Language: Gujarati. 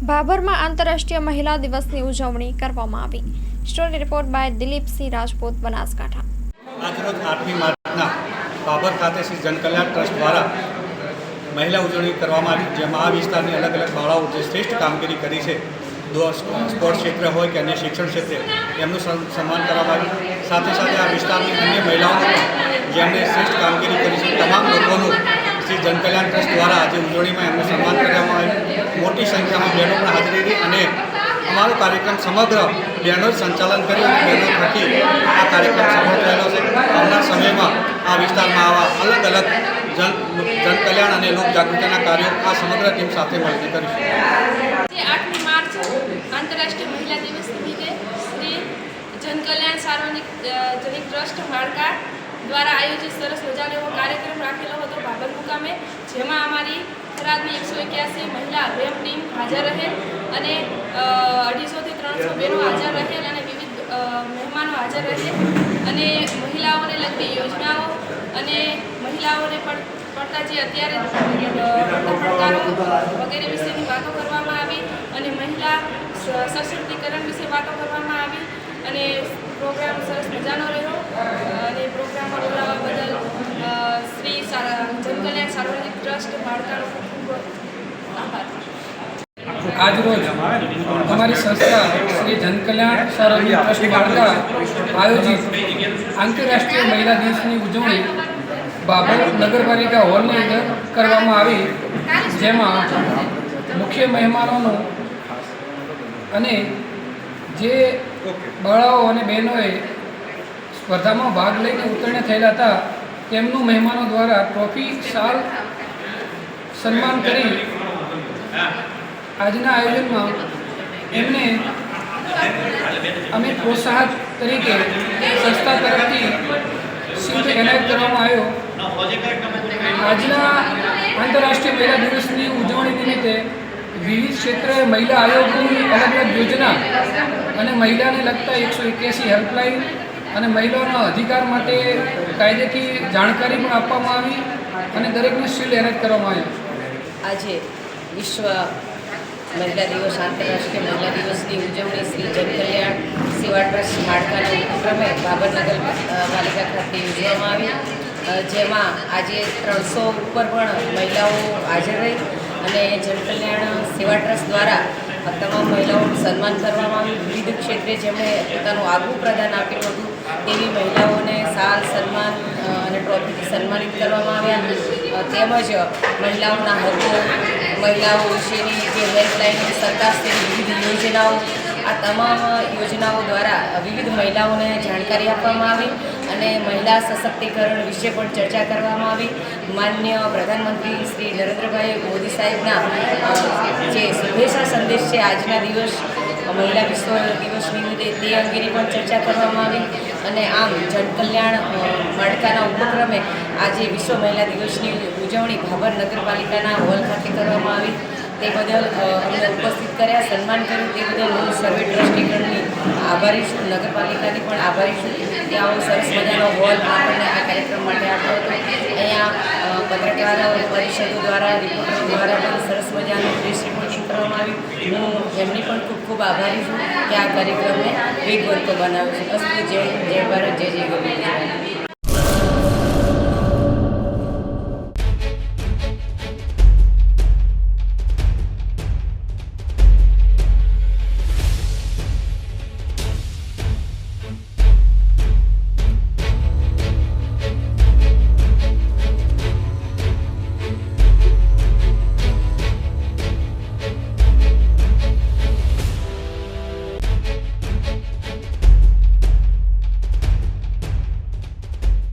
ભાભરમાં આંતરરાષ્ટ્રીય મહિલા દિવસની ઉજવણી કરવામાં આવી। Story report by Dilipsinh Rajput, Banaskantha. આજરોજ 8મી માર્ચના ભાભર ખાતે શ્રી જનકલ્યાણ ટ્રસ્ટ દ્વારા મહિલા ઉજવણી કરવામાં આવી, જેમાં આ વિસ્તારની અલગ અલગ બાળાઓ જે શ્રેષ્ઠ કામગીરી કરી છે, સ્પોર્ટ્સ ક્ષેત્ર હોય કે અન્ય શિક્ષણ ક્ષેત્રે, એમનું સન્માન કરવામાં આવ્યું। સાથે સાથે આ વિસ્તારની અન્ય મહિલાઓને જેમણે શ્રેષ્ઠ કામગીરી કરી છે તમામ લોકોનું શ્રી જનકલ્યાણ ટ્રસ્ટ દ્વારા આજે ઉજવણીમાં એમનું સન્માન કરવામાં આવ્યું। મોટી સંખ્યામાં બહેનો પણ હાજરી રહી અને અમારો કાર્યક્રમ સમગ્ર બહેનોએ સંચાલન કર્યું અને બહેનો થકી આ કાર્યક્રમ સફળ થયેલો છે। આવનાર સમયમાં આ વિસ્તારમાં આવા અલગ અલગ જનકલ્યાણ અને લોક જાગૃતિના કાર્યો આ સમગ્ર ટીમ સાથે મળીને કરીશું। 8મી માર્ચ આંતરરાષ્ટ્રીય મહિલા દિવસ નિમિત્તે શ્રી જનકલ્યાણ સાર્વજનિક ટ્રસ્ટ માળકા દ્વારા આયોજિત સરસ મજાનો એવો કાર્યક્રમ રાખેલો હતો ભાભર મુકામે, જેમાં અમારી થરાદની 181 મહિલા અભિયાન ટીમ હાજર રહેલ અને 250 થી 300 બહેનો હાજર રહેલ અને વિવિધ મહેમાનો હાજર રહેલ અને મહિલાઓને લગતી યોજનાઓ અને મહિલાઓને પડતા જે અત્યારે પડકારો વગેરે વિશેની વાતો કરવામાં આવી અને મહિલા સશક્તિકરણ વિશે વાતો કરવામાં આવી અને પ્રોગ્રામ સરસ મજાનો રહ્યો અને પ્રોગ્રામમાં બોલાવવા બદલ શ્રી જનકલ્યાણ સાર્વજનિક ટ્રસ્ટ માળકાનો ખૂબ ખૂબ આભાર। આજરોજ અમારી સંસ્થા શ્રી જનકલ્યાણ સાર્વજનિક ટ્રસ્ટ માળકા આયોજિત આંતરરાષ્ટ્રીય મહિલા દિવસની ઉજવણી ભાભર નગરપાલિકા હોલની અંદર કરવામાં આવી, જેમાં મુખ્ય મહેમાનોનું અને જે બાળાઓ અને બહેનોએ સ્પર્ધામાં ભાગ લઈને ઉત્તીર્ણ થયેલા હતા તેમનું મહેમાનો દ્વારા ટ્રોફી શાલ સન્માન કરી આજના આયોજનમાં એમને અમે પ્રોત્સાહન તરીકે સંસ્થા તરફથી શિલ્ડ એનાયત કરવામાં આવ્યો। આજના આંતરરાષ્ટ્રીય મહિલા દિવસની ઉજવણી નિમિત્તે વિવિધ ક્ષેત્રે મહિલા આયોગની અલગ અલગ યોજના અને મહિલાને લગતા 181 હેલ્પલાઇન અને મહિલાઓના અધિકાર માટે કાયદેકીય જાણકારી પણ આપવામાં આવી અને દરેકને શિલ્ડ એનાયત કરવામાં આવ્યો। આજે વિશ્વ મહિલા દિવસ આંતરરાષ્ટ્રીય મહિલા દિવસની ઉજવણી શ્રી જનકલ્યાણ સેવા ટ્રસ્ટ માળકાના ઉપક્રમે ભાભર નગરપાલિકા ખાતે યોજવામાં આવી, જેમાં આજે 300 ઉપર પણ મહિલાઓ હાજર રહી અને જનકલ્યાણ સેવા ટ્રસ્ટ દ્વારા તમામ મહિલાઓનું સન્માન કરવામાં આવ્યું। વિવિધ ક્ષેત્રે જેમણે પોતાનું આગવું પ્રદાન આપેલું હતું તેવી મહિલાઓને શાલ સન્માન અને ટ્રોફીથી સન્માનિત કરવામાં આવ્યા, તેમજ મહિલાઓના હકો, મહિલાઓ વિશેની જે હેલ્પલાઇન, સરકારશ્રીની વિવિધ યોજનાઓ, આ તમામ યોજનાઓ દ્વારા વિવિધ મહિલાઓને જાણકારી આપવામાં આવી અને મહિલા સશક્તિકરણ વિશે પણ ચર્ચા કરવામાં આવી। માનનીય પ્રધાનમંત્રી શ્રી નરેન્દ્રભાઈ મોદી સાહેબના જે શુભેચ્છા સંદેશ છે આજના દિવસ મહિલા વિશ્વ દિવસ નિમિત્તે, તે અંગેની પણ ચર્ચા કરવામાં આવી અને આમ જનકલ્યાણ માળકાના ઉપક્રમે આજે વિશ્વ મહિલા દિવસની ઉજવણી ભાભર નગરપાલિકાના હોલ ખાતે કરવામાં આવી। તે બદલ અમને ઉપસ્થિત કર્યા, સન્માન કર્યું, તે બદલ હું સર્વે ટ્રસ્ટીગણની આભારી છું, નગરપાલિકાની પણ આભારી છું કે આવો સરસ મજાનો હોલ આપણને આ કાર્યક્રમ માટે આપ્યો હતો। અહીંયા પત્રકાર પરિષદો દ્વારા, રિપોર્ટરો દ્વારા પણ સરસ મજાનું પ્રેસ રિપોર્ટિંગ કરવામાં આવ્યું। હું એમની પણ ખૂબ ખૂબ આભારી છું કે આ કાર્યક્રમને વેગવંતો બનાવ્યો છે। અસ્તુ, જય ભારત, જય ગોવિંદ।